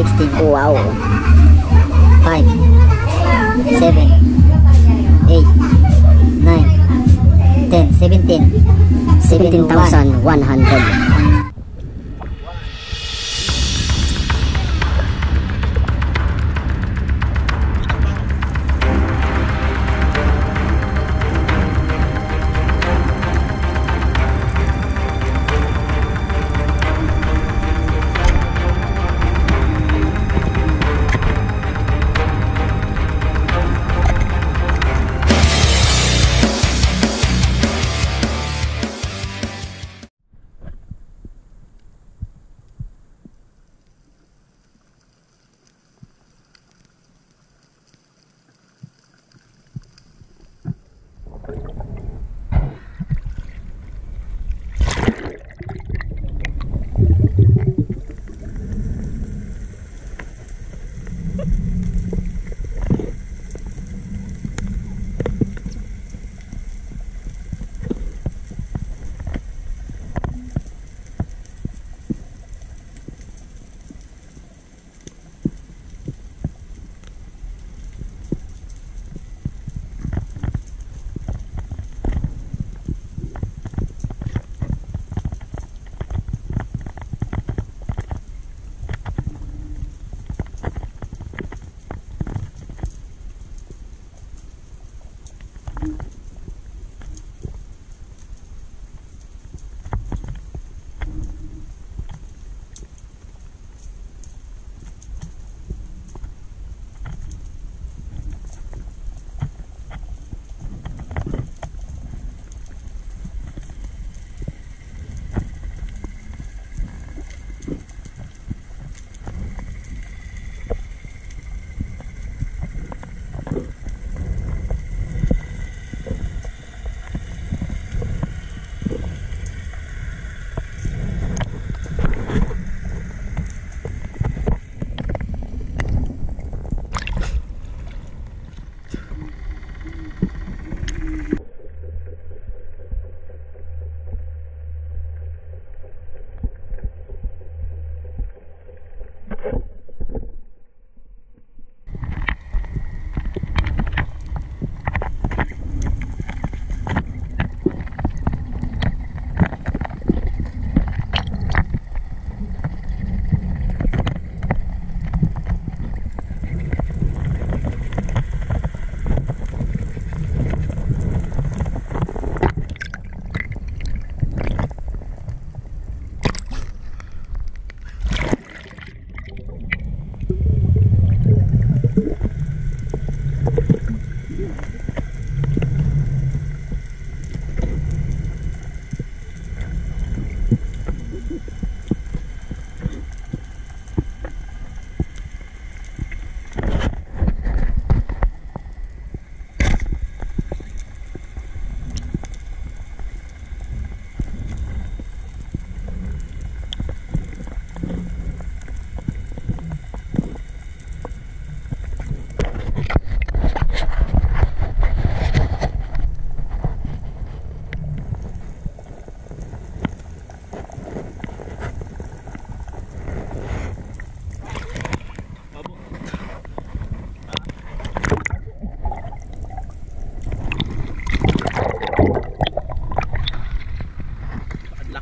16. Wow. 5, 7, 8, 9, 10, 17. 17,100.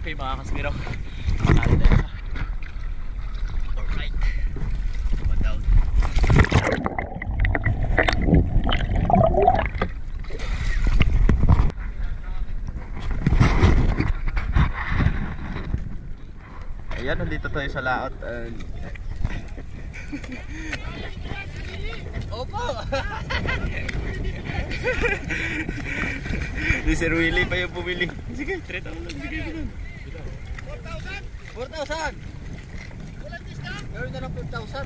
Mga kasbiro, nakakali na isa. Alright, come down. Ayan, nandito tayo sa laot. Opo! Si Sir Willie pa yung pumili. Sige, 3,000 lang. Sige, sige. 4,000! Walang discount? Gawin na lang 4,000.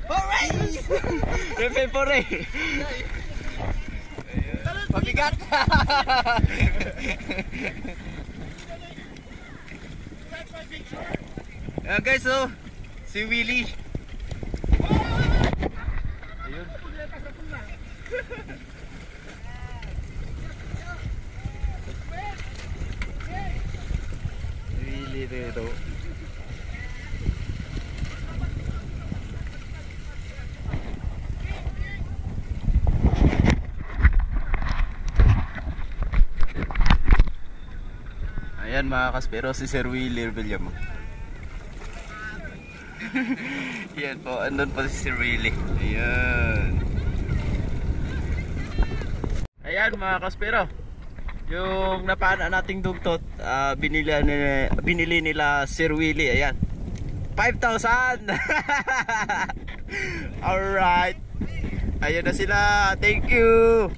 Hooray! Repe po rin. Pabigat! Ayan guys, so si Willie. Ayun. tirero. Ayan mga kaspero, si Sir Willie Rebellion. Yan po, andun po si Sir Willie. Ayan. Ayan mga kaspero, yung napana nating dugtot, binili nila Sir Willie. Ayan, 5,000. Alright, ayan na sila, thank you.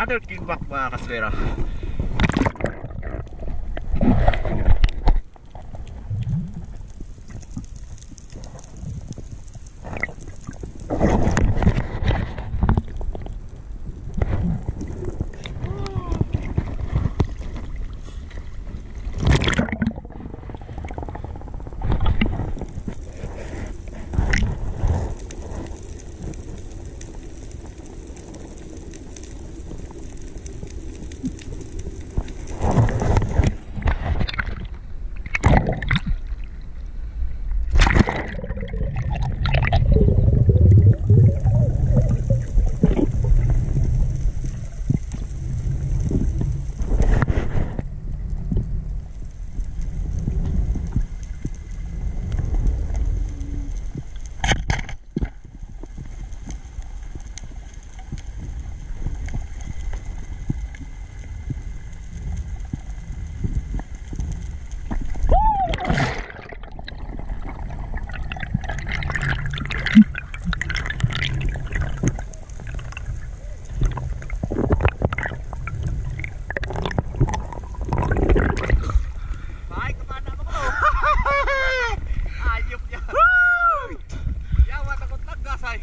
Another kingback mga kaswero.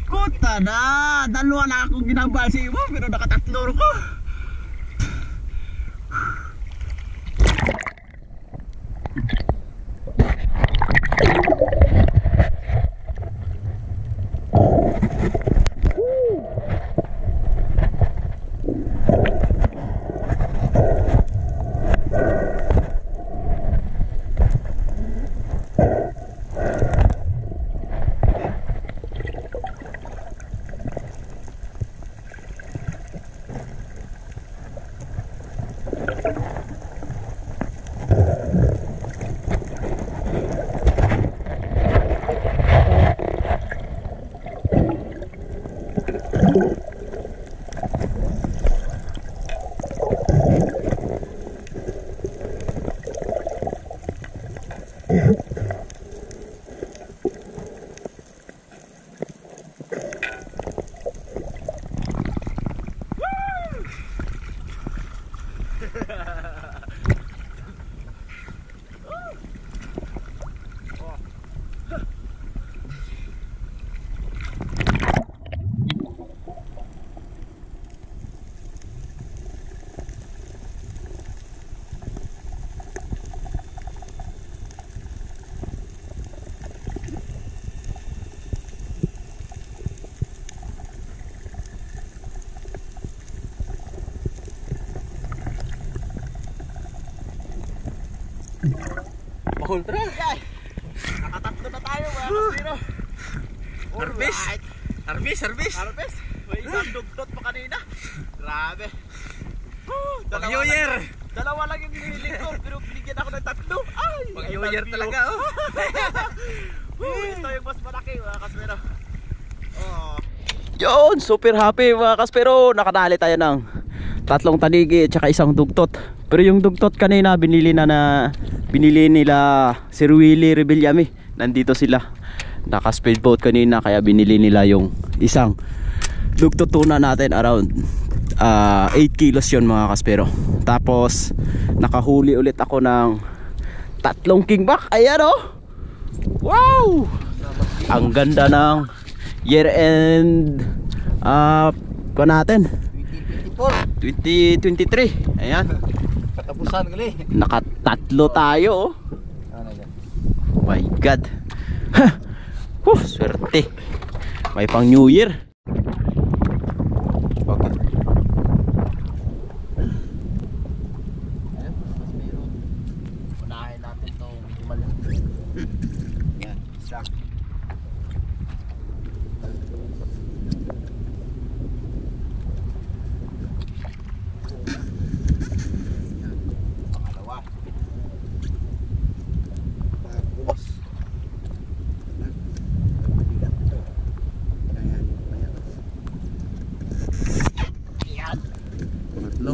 Kuta na! Dalawa na akong ginambal sa iyo pero nakatatlo ko. Mahol tara. Nakatatlo na tayo mga kaswero. Harvest. May isang dugtot pa kanina. Grabe. New Year. Dalawa lang yung nilili ko pero binigyan ako ng tatlo. Ay! Pag New Year talaga oh. Ito yung mas malaki mga kaswero. Yun, super happy mga kaspero. Nakadali tayo ng 3 tanigi at saka 1 dugtot. Pero yung dugtot kanina binili nila Sir Willie Rebellami. Nandito sila. Naka-speedboat kanina kaya binili nila yung 1 dugtot tuna natin around 8 kilos yun mga kaspero. Tapos nakahuli ulit ako ng 3 kingback. Ayan oh. Wow! Ang ganda ng year end pa natin 2023. Ayan. Katapusan gali. Nakatatlo tayo oh. Oh my god. Swerte. May pang New Year. Okay. Unahin natin to medyo maliit. Yan, isa. Pangalawa. Tapos yan. Pangatlo.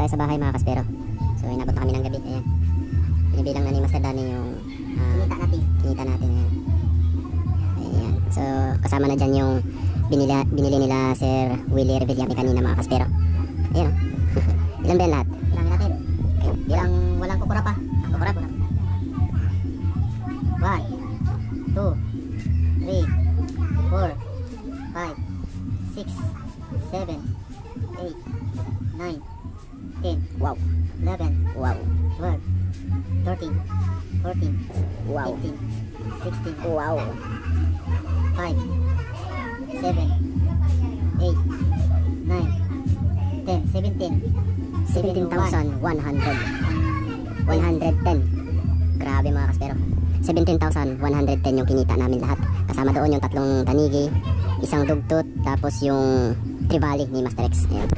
tayo sa bahay mga kaspero. So inabot na kami ng gabi. Ayan. Binibilang na ni Master Danny yung kinita natin. Ayan. So kasama na dyan yung binili nila Sir Willie Revillame kanina mga kaspero. Ayan o. Ilan ba yan lahat? Bilangin natin. Okay. Bilang walang kukura pa. Kukura. 1, 2, 3, 4, 5, 6, 7, 8, 9, 10. Wow. 11. Wow. 12, 13, 14, wow. 15, 16. Wow. 5, 7, 8, 9, 10, 17. 17,100. 110. Grabe mga kaspero. 17,110 yung kinita namin lahat. Kasama doon yung 3 tanigi, 1 dugtot, tapos yung trevally ni Master X. Ayan.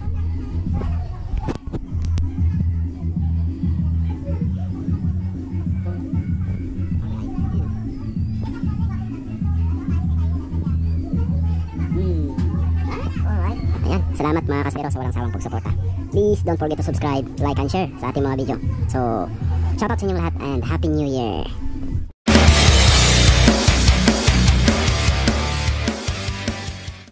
Alright. Ayan. Salamat mga kaspero sa walang sawang pagsuporta. Please don't forget to subscribe, like, and share sa ating mga video. So, shoutout sa inyong lahat and Happy New Year!